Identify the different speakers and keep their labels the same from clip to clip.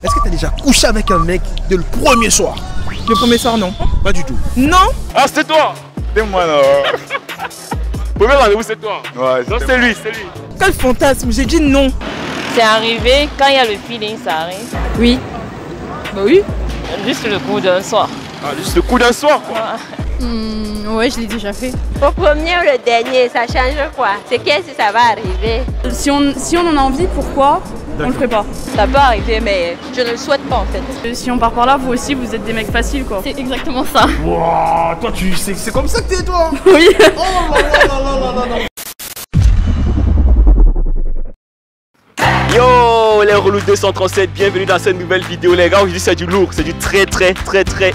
Speaker 1: Est-ce que t'as déjà couché avec un mec dès le premier soir?
Speaker 2: Le premier soir, non.
Speaker 1: Pas du tout.
Speaker 2: Non.
Speaker 3: Ah, c'est toi. C'est moi, non. Premier rendez-vous, c'est toi. Ouais, non, c'est lui, c'est lui.
Speaker 2: Quel fantasme, j'ai dit non.
Speaker 4: C'est arrivé, quand il y a le feeling, ça arrive.
Speaker 2: Oui. Bah oui.
Speaker 4: Juste le coup d'un soir.
Speaker 3: Ah, juste le coup d'un soir, quoi.
Speaker 5: Ouais, je l'ai déjà fait.
Speaker 6: Au premier ou le dernier, ça change quoi? C'est qu'est-ce que ça va arriver?
Speaker 5: Si on en a envie, pourquoi on le ferait pas?
Speaker 4: Ça peut arriver, mais je ne le souhaite pas en fait.
Speaker 5: Si on part par là, vous aussi, vous êtes des mecs faciles, quoi. C'est exactement ça.
Speaker 1: Wouah, toi tu sais, c'est comme ça que t'es toi.
Speaker 5: Oui.
Speaker 1: Oh là là là là là là.
Speaker 3: Yo les relous 237, bienvenue dans cette nouvelle vidéo les gars. Aujourd'hui c'est du lourd, c'est du très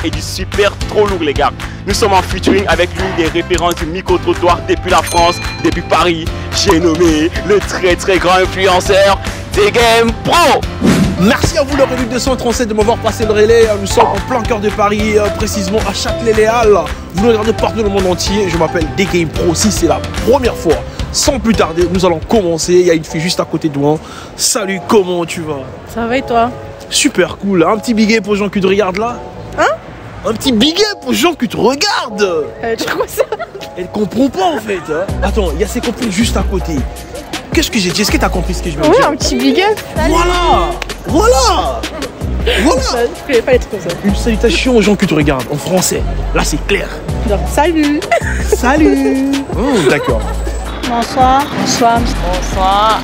Speaker 3: et du super trop lourd les gars. Nous sommes en featuring avec l'une des références du micro-trottoir depuis la France, depuis Paris. J'ai nommé le très grand influenceur des Game Pro.
Speaker 1: Merci à vous le relou 237 de m'avoir passé le relais. Nous sommes en plein cœur de Paris, précisément à Châtelet-Les-Halles. Vous nous regardez partout dans le monde entier. Je m'appelle The Game Pro. Si c'est la première fois, sans plus tarder, nous allons commencer. Il y a une fille juste à côté de moi. Salut, comment tu vas?
Speaker 5: Ça va et toi?
Speaker 1: Super cool. Un petit big up aux gens qui te regardent là.
Speaker 5: Hein?
Speaker 1: Un petit big up aux gens qui te regardent.
Speaker 5: Tu crois ça?
Speaker 1: Elle comprend pas en fait. Hein. Attends, il y a ses copines juste à côté. Qu'est-ce que j'ai dit? Est-ce que t'as compris ce que je veux dire?
Speaker 5: Oui, un petit big up.
Speaker 1: Voilà.
Speaker 5: Je connais pas les trucs comme ça.
Speaker 1: Une salutation aux gens qui te regardent en français. Là c'est clair.
Speaker 5: Genre, salut.
Speaker 1: Salut. D'accord.
Speaker 5: Bonsoir.
Speaker 4: Bonsoir. Bonsoir.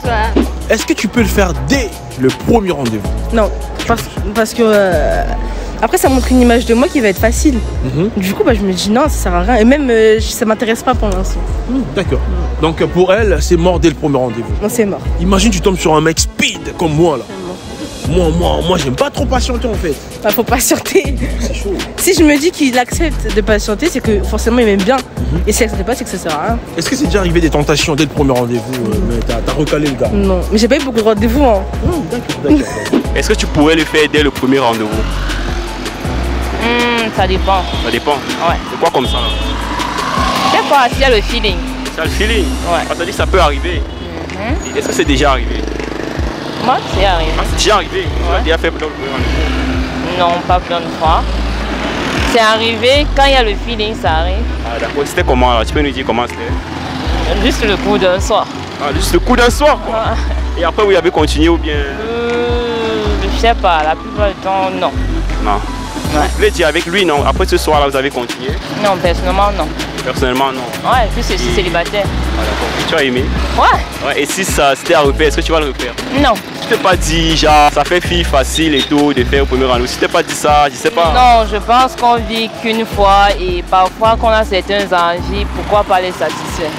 Speaker 1: Est-ce que tu peux le faire dès le premier rendez-vous?
Speaker 5: Non, parce que après ça montre une image de moi qui va être facile. Du coup, je me dis non, ça sert à rien. Et même ça m'intéresse pas pour l'instant.
Speaker 1: D'accord. Donc pour elle, c'est mort dès le premier rendez-vous.
Speaker 5: Non, c'est mort.
Speaker 1: Imagine tu tombes sur un mec speed comme moi là. Moi j'aime pas trop patienter en fait.
Speaker 5: Bah, faut patienter.
Speaker 1: C'est chaud.
Speaker 5: Si je me dis qu'il accepte de patienter, c'est que forcément il m'aime bien. Et si il accepte pas, c'est que ça sert à rien.
Speaker 1: Est-ce que c'est déjà arrivé des tentations dès le premier rendez-vous, mais t'as recalé le gars?
Speaker 5: Non, mais j'ai pas eu beaucoup de rendez-vous. Hein.
Speaker 1: D'accord.
Speaker 3: Est-ce que tu pourrais le faire dès le premier rendez-vous?
Speaker 4: Ça dépend.
Speaker 3: Ça dépend.
Speaker 4: Ouais.
Speaker 3: C'est quoi comme ça là?
Speaker 4: C'est quoi s'il y a le feeling?
Speaker 3: C'est le feeling.
Speaker 4: Ouais.
Speaker 3: Ça dit que ça peut arriver. Est-ce que c'est déjà arrivé?
Speaker 4: Moi, c'est arrivé.
Speaker 3: Ah, c'est déjà arrivé. Tu as déjà fait le premier rendez-vous?
Speaker 4: Non, pas plein de fois. C'est arrivé, quand il y a le feeling, ça arrive.
Speaker 3: Ah d'accord. C'était comment là? Tu peux nous dire comment c'était?
Speaker 4: Juste le coup d'un soir.
Speaker 3: Ah, juste le coup d'un soir quoi.
Speaker 4: Ouais.
Speaker 3: Et après vous avez continué ou bien?
Speaker 4: Je sais pas, la plupart du temps, non.
Speaker 3: Non.
Speaker 4: Ouais.
Speaker 3: Vous voulez dire avec lui non? Après ce soir là vous avez continué?
Speaker 4: Non, personnellement, non.
Speaker 3: Personnellement non.
Speaker 4: Ouais, puis c'est célibataire.
Speaker 3: Ah d'accord. Tu as aimé?
Speaker 4: Ouais.
Speaker 3: Et si ça c'était à refaire, est-ce que tu vas le refaire?
Speaker 4: Non.
Speaker 3: Tu t'es pas dit genre ça fait fille facile et tout de faire au premier rendez-vous? Si tu t'es pas dit ça, je sais pas.
Speaker 4: Non, je pense qu'on vit qu'une fois et parfois qu'on a certaines envies, pourquoi pas les satisfaire?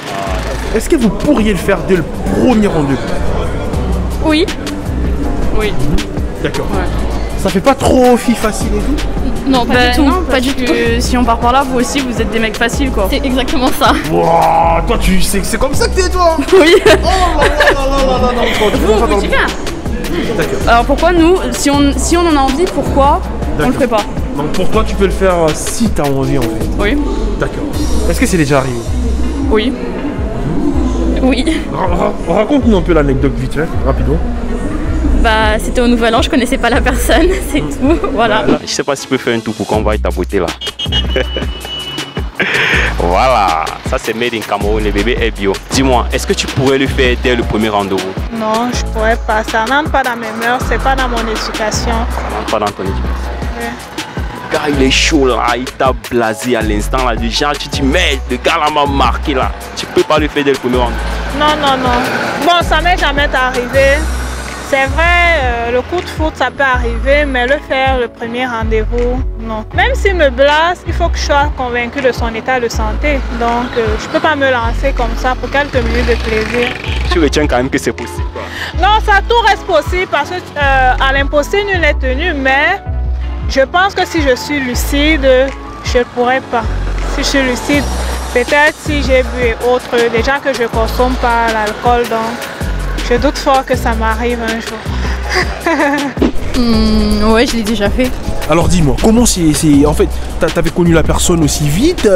Speaker 1: Est-ce que vous pourriez le faire dès le premier rendez-vous?
Speaker 5: Oui. Oui.
Speaker 1: D'accord. Ouais. Ça fait pas trop fille facile et tout?
Speaker 5: Non, pas du tout. Non, pas du tout. Si on part par là, vous aussi, vous êtes des mecs faciles, quoi. C'est exactement ça.
Speaker 1: Wouah, toi tu sais que c'est comme ça que t'es toi.
Speaker 5: Oui.
Speaker 1: Oh là là. D'accord.
Speaker 5: Alors pourquoi nous, si on en a envie, pourquoi on le ferait pas?
Speaker 1: Donc pour toi tu peux le faire si t'as envie en fait.
Speaker 5: Oui.
Speaker 1: D'accord. Est-ce que c'est déjà arrivé?
Speaker 5: Oui. Oui.
Speaker 1: Raconte-nous un peu l'anecdote vite fait, rapidement.
Speaker 5: Bah c'était au Nouvel An, je connaissais pas la personne, c'est tout, voilà.
Speaker 3: Je sais pas si tu peux faire un tour pour qu'on voie ta beauté là. Voilà, ça c'est made in Cameroun, le bébé est bio. Dis-moi, est-ce que tu pourrais le faire dès le premier rendez-vous?
Speaker 7: Non, je pourrais pas, ça n'entre pas dans mes mœurs, c'est pas dans mon éducation.
Speaker 3: Ça n'entre pas dans ton éducation.
Speaker 7: Ouais.
Speaker 3: Le gars il est chaud là, il t'a blasé à l'instant là, du genre tu te dis merde, le gars là m'a marqué là. Tu peux pas le faire dès le premier rendez-vous?
Speaker 7: Non. Bon, ça m'est jamais arrivé. C'est vrai, le coup de foot ça peut arriver, mais le faire le premier rendez-vous, non. Même s'il me blase, il faut que je sois convaincue de son état de santé. Donc je peux pas me lancer comme ça pour quelques minutes de plaisir.
Speaker 3: Tu retiens quand même que c'est possible quoi.
Speaker 7: Non, ça tout reste possible parce que à l'impossible nul n'est tenu, mais je pense que si je suis lucide, je ne pourrais pas. Si je suis lucide, peut-être si j'ai bu et autres, déjà que je ne consomme pas l'alcool, donc je doute fort que ça m'arrive un jour.
Speaker 5: Ouais, je l'ai déjà fait.
Speaker 1: Alors dis-moi, comment c'est... En fait, t'avais connu la personne aussi vite?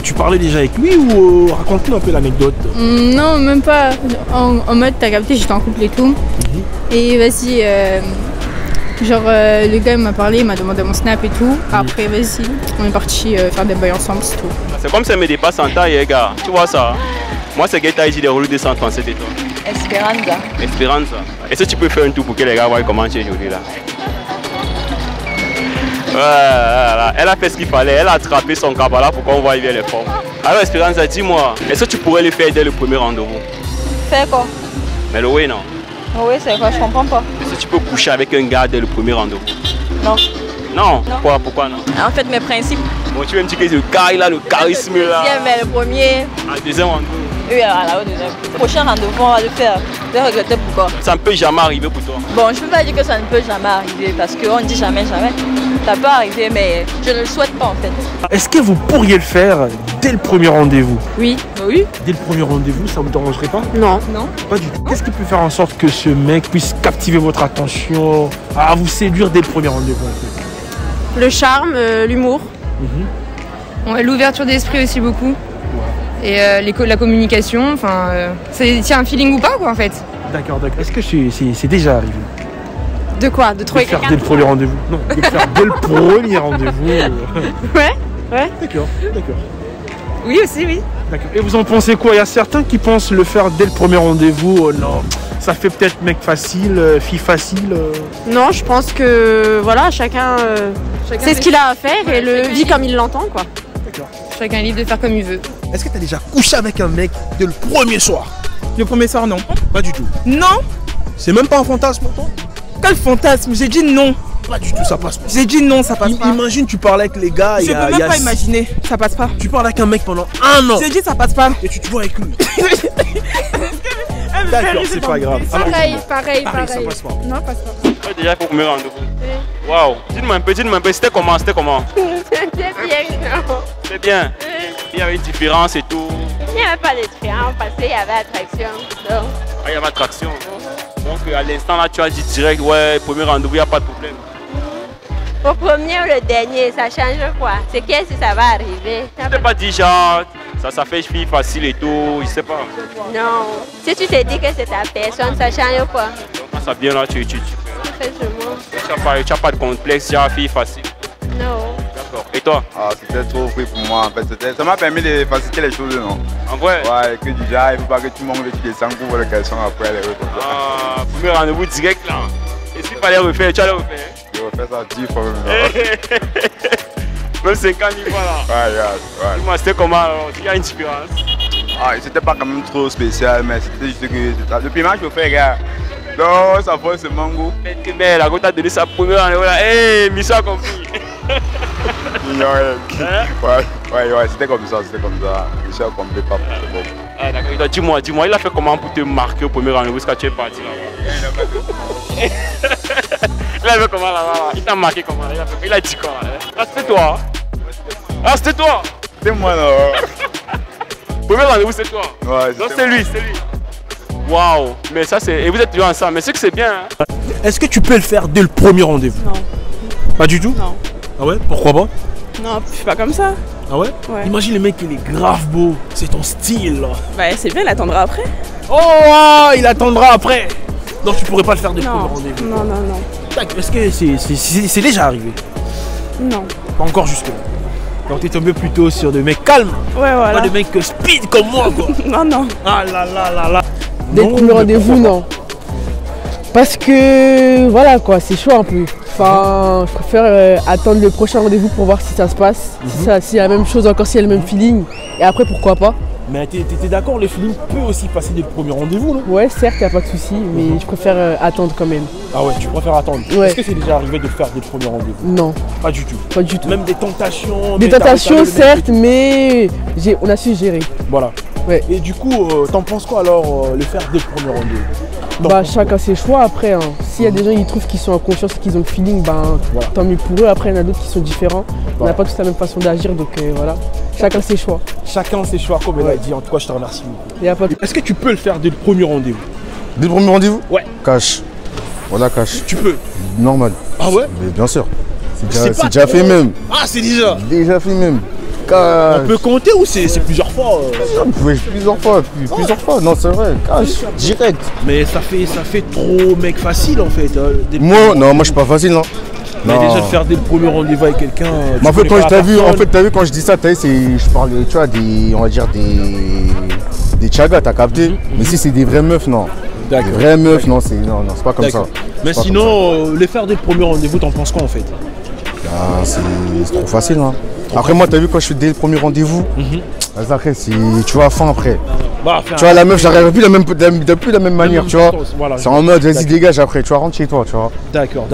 Speaker 1: Tu parlais déjà avec lui ou raconte-nous un peu l'anecdote?
Speaker 8: Non, même pas. En mode, t'as capté, j'étais en couple et tout. Et vas-y, Genre, le gars il m'a parlé, il m'a demandé mon snap et tout. Après, vas-y, on est parti faire des bails ensemble, c'est tout.
Speaker 3: C'est comme ça me dépasse en taille, les gars. Tu vois ça? Moi, c'est Gaëta ici des Relou 237 et toi.
Speaker 4: Esperanza.
Speaker 3: Esperanza. Est-ce que tu peux faire un tour pour que les gars voient comment tu es aujourd'hui là? Voilà. Elle a fait ce qu'il fallait, elle a attrapé son cabala pour qu'on voit bien les formes. Alors Esperanza, dis-moi, est-ce que tu pourrais le faire dès le premier rendez-vous?
Speaker 4: Faire quoi?
Speaker 3: Mais le oui, non.
Speaker 4: Oui, c'est quoi? Je comprends pas.
Speaker 3: Est-ce que tu peux coucher avec un gars dès le premier rendez-vous?
Speaker 4: Non.
Speaker 3: Non? Pourquoi non?
Speaker 4: En fait, mes principes.
Speaker 3: Bon, tu veux me dire que le gars, il a le charisme là.
Speaker 4: Mais le premier.
Speaker 3: Ah, deuxième rendez-vous?
Speaker 4: Oui, alors au deuxième. Le prochain rendez-vous, on va le faire. Je vais regretter pourquoi.
Speaker 3: Ça ne peut jamais arriver pour toi.
Speaker 4: Bon, je ne peux pas dire que ça ne peut jamais arriver parce qu'on dit jamais, jamais. Ça peut arriver, mais je ne le souhaite pas en fait.
Speaker 1: Est-ce que vous pourriez le faire dès le premier rendez-vous?
Speaker 5: Oui.
Speaker 2: Oui.
Speaker 1: Dès le premier rendez-vous, ça vous dérangerait pas?
Speaker 5: Non.
Speaker 2: Non.
Speaker 1: Pas du tout. Qu'est-ce qui peut faire en sorte que ce mec puisse captiver votre attention, à vous séduire dès le premier rendez-vous en fait?
Speaker 5: Le charme, l'humour.
Speaker 8: Ouais, l'ouverture d'esprit aussi beaucoup. Et la communication, enfin, c'est un feeling ou pas quoi en fait.
Speaker 1: D'accord. Est-ce que c'est déjà arrivé?
Speaker 5: De quoi? De trouver
Speaker 1: quelqu'un dès le premier rendez-vous? Non, de le faire dès le premier rendez-vous.
Speaker 5: Ouais.
Speaker 1: D'accord.
Speaker 8: Oui aussi, oui.
Speaker 1: D'accord. Et vous en pensez quoi? Il y a certains qui pensent le faire dès le premier rendez-vous. Oh non, ça fait peut-être mec facile, fille facile.
Speaker 5: Non, je pense que voilà, chacun sait ce qu'il a à faire et le vit comme il l'entend quoi.
Speaker 1: D'accord.
Speaker 8: Chacun est libre de faire comme il veut.
Speaker 1: Est-ce que tu as déjà couché avec un mec dès le premier soir?
Speaker 2: Le premier soir, non.
Speaker 1: Pas du tout.
Speaker 2: Non.
Speaker 1: C'est même pas un fantasme pour toi?
Speaker 2: Quel fantasme? J'ai dit non.
Speaker 1: Pas du tout, ça passe pas.
Speaker 2: J'ai dit non, ça passe pas.
Speaker 1: Imagine, tu parles avec les gars.
Speaker 2: Je peux même pas imaginer, ça passe pas.
Speaker 1: Tu parles avec un mec pendant un an.
Speaker 2: J'ai dit ça passe pas.
Speaker 1: Et tu te vois avec lui. D'accord, c'est pas grave.
Speaker 8: Pareil.
Speaker 1: Ça passe pas.
Speaker 8: Non, passe pas.
Speaker 3: Déjà, il faut premier rendez-vous. Waouh. Dis-moi un peu, c'était comment?
Speaker 6: C'était bien, non.
Speaker 3: C'est bien. Il y avait une différence et tout.
Speaker 6: Il n'y avait pas de différence parce qu'il y avait attraction. Donc.
Speaker 3: Ah, il y avait attraction. Donc à l'instant là, tu as dit direct, ouais, premier rendez-vous, il n'y a pas de problème.
Speaker 6: Au premier ou le dernier, ça change quoi? C'est qu'est-ce que ça va arriver?
Speaker 3: Tu t'es pas dit genre, ça fait fille facile et tout, je sais pas.
Speaker 6: Non. Si tu te dis que c'est ta personne, ça change quoi?
Speaker 3: Donc quand ça vient là, tu n'as pas de complexe, genre fille facile.
Speaker 6: Non.
Speaker 3: D'accord. Et toi?
Speaker 9: Ah, c'était trop free pour moi en fait. Ça m'a permis de faciliter les choses, non?
Speaker 3: En vrai?
Speaker 9: Ouais, que déjà, il ne faut pas que tu manques de descendre pour voir les questions après.
Speaker 3: Ah, premier rendez-vous direct là. Et s'il fallait refaire, tu allais refaire?
Speaker 9: Je refais ça 10 fois même.
Speaker 3: Même 50 000 fois là.
Speaker 9: Ouais.
Speaker 3: Dis-moi, c'était comment alors? Il y a une différence?
Speaker 9: Ah, c'était pas quand même trop spécial, mais c'était juste que depuis moi je fais, gars. Non, ça fait ce mango.
Speaker 3: Mais la goutte a donné sa première rendez-vous là. Hey, Missa a compris.
Speaker 9: Ouais, c'était comme ça. Michel a compris, pas c'est bon.
Speaker 3: Ah, d'accord. Dis-moi, il a fait comment pour te marquer au premier rendez-vous quand tu es parti là? Il a fait comment là? Il t'a marqué comment? Il a dit quoi? Ah, c'était toi? C'était toi?
Speaker 9: C'est moi non.
Speaker 3: Premier rendez-vous, c'est toi?
Speaker 9: Ouais,
Speaker 3: donc c'est lui. Waouh! Mais ça, c'est. Et vous êtes toujours ensemble, mais c'est que c'est bien. Hein?
Speaker 1: Est-ce que tu peux le faire dès le premier rendez-vous?
Speaker 2: Non.
Speaker 1: Pas du tout?
Speaker 2: Non.
Speaker 1: Ah ouais? Pourquoi pas?
Speaker 2: Non, je suis pas comme ça.
Speaker 1: Ah ouais? Imagine le mec, il est grave beau. C'est ton style là.
Speaker 2: Bah, c'est bien, il attendra après.
Speaker 1: Oh, il attendra après. Donc tu pourrais pas le faire dès le premier rendez-vous?
Speaker 5: Non.
Speaker 1: Est-ce que c'est déjà arrivé?
Speaker 5: Non.
Speaker 1: Pas encore jusque là. Donc t'es tombé plutôt sur des mecs calmes.
Speaker 5: Ouais, voilà.
Speaker 1: Pas des mecs speed comme moi quoi.
Speaker 5: Non.
Speaker 1: Ah là.
Speaker 10: Dès le premier rendez-vous, non. Parce que voilà quoi, c'est chaud un peu. Enfin, je préfère attendre le prochain rendez-vous pour voir si ça se passe, si c'est la même chose, encore si il y a le même feeling. Et après, pourquoi pas.
Speaker 1: Mais t'es d'accord, le feeling peut aussi passer dès le premier rendez-vous, non?
Speaker 10: Ouais, certes, y a pas de souci, mais je préfère attendre quand même.
Speaker 1: Ah ouais, tu préfères attendre.
Speaker 10: Ouais.
Speaker 1: Est-ce que c'est déjà arrivé de le faire dès le premier rendez-vous?
Speaker 10: Non.
Speaker 1: Pas du tout.
Speaker 10: Pas du tout.
Speaker 1: Même des tentations.
Speaker 10: Des tentations, certes, mais on a su gérer.
Speaker 1: Voilà.
Speaker 10: Ouais.
Speaker 1: Et du coup, t'en penses quoi alors, le faire dès le premier rendez-vous?
Speaker 10: Bah, chacun ses choix après. Hein. S'il y a des gens qui trouvent qu'ils sont en confiance et qu'ils ont le feeling, ben voilà. Tant mieux pour eux. Après, il y en a d'autres qui sont différents. On n'a pas tous la même façon d'agir, donc voilà. Chacun ses choix.
Speaker 1: Chacun ses choix, comme elle a dit. En tout cas, je te remercie beaucoup. Est-ce que tu peux le faire dès le premier rendez-vous?
Speaker 11: Dès le premier rendez-vous?
Speaker 1: Ouais.
Speaker 11: Cash. Voilà, cash.
Speaker 1: Tu peux?
Speaker 11: Normal.
Speaker 1: Ah ouais?
Speaker 11: Mais bien sûr. C'est déjà fait même.
Speaker 1: Ah, c'est déjà?
Speaker 11: Déjà fait même.
Speaker 1: On peut compter ou c'est plusieurs fois
Speaker 11: Plusieurs fois, non c'est vrai, cash, direct.
Speaker 1: Mais ça fait trop mec facile en fait.
Speaker 11: Moi je suis pas facile, non.
Speaker 1: Mais déjà de faire dès le premier rendez-vous avec quelqu'un.
Speaker 11: Mais en fait, quand t'as vu, quand je dis ça, je parle, tu vois, on va dire des tchagas, t'as capté. Mais si c'est des vraies meufs, non. Des vraies meufs, non, c'est pas comme ça.
Speaker 1: Mais sinon, les faire dès le premier rendez-vous, t'en penses quoi en fait?
Speaker 11: C'est trop facile, hein. Après moi, t'as vu, quand je fais dès le premier rendez-vous, après, tu vois, fin après. Tu vois, la meuf, j'arrive plus de la même manière, tu vois. C'est en mode, vas-y, dégage après, tu vois, rentre chez toi, tu vois.
Speaker 1: D'accord.